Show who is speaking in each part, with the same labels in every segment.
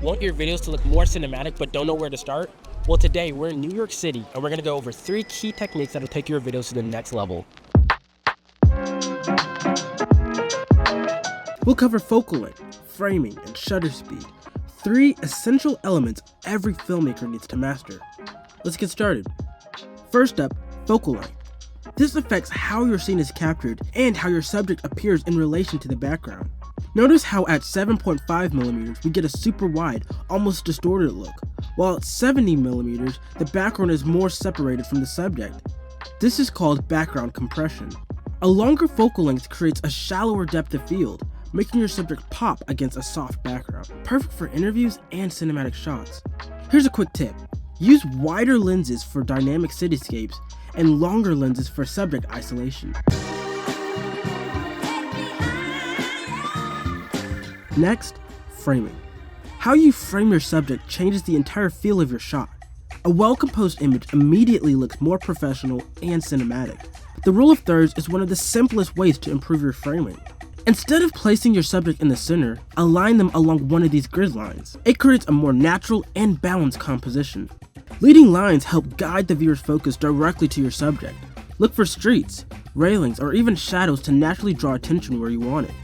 Speaker 1: Want your videos to look more cinematic but don't know where to start? Well, today we're in New York City and we're going to go over 3 key techniques that will take your videos to the next level. We'll cover focal length, framing, and shutter speed, 3 essential elements every filmmaker needs to master. Let's get started. First up, focal length. This affects how your scene is captured and how your subject appears in relation to the background. Notice how at 7.5mm we get a super wide, almost distorted look, while at 70mm the background is more separated from the subject. This is called background compression. A longer focal length creates a shallower depth of field, making your subject pop against a soft background, perfect for interviews and cinematic shots. Here's a quick tip. Use wider lenses for dynamic cityscapes and longer lenses for subject isolation. Next, framing. How you frame your subject changes the entire feel of your shot. A well-composed image immediately looks more professional and cinematic. The rule of thirds is one of the simplest ways to improve your framing. Instead of placing your subject in the center, align them along one of these grid lines. It creates a more natural and balanced composition. Leading lines help guide the viewer's focus directly to your subject. Look for streets, railings, or even shadows to naturally draw attention where you want it.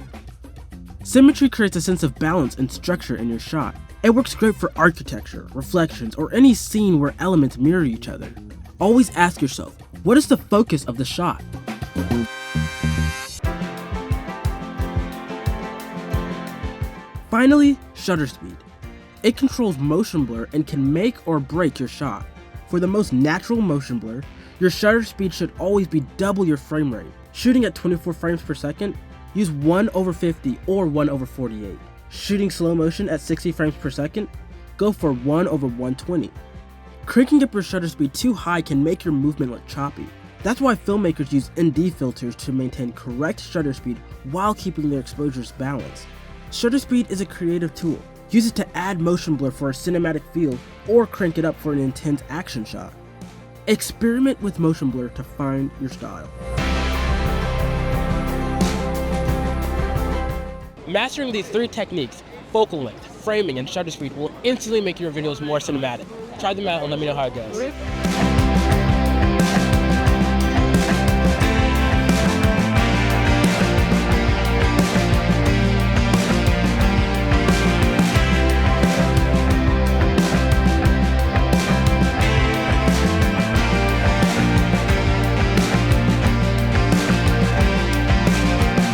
Speaker 1: Symmetry creates a sense of balance and structure in your shot. It works great for architecture, reflections, or any scene where elements mirror each other. Always ask yourself, what is the focus of the shot? Finally, shutter speed. It controls motion blur and can make or break your shot. For the most natural motion blur, your shutter speed should always be double your frame rate. Shooting at 24 frames per second, use 1/50 or 1/48. Shooting slow motion at 60 frames per second, go for 1/120. Cranking up your shutter speed too high can make your movement look choppy. That's why filmmakers use ND filters to maintain correct shutter speed while keeping their exposures balanced. Shutter speed is a creative tool. Use it to add motion blur for a cinematic feel or crank it up for an intense action shot. Experiment with motion blur to find your style. Mastering these 3 techniques, focal length, framing, and shutter speed, will instantly make your videos more cinematic. Try them out and let me know how it goes.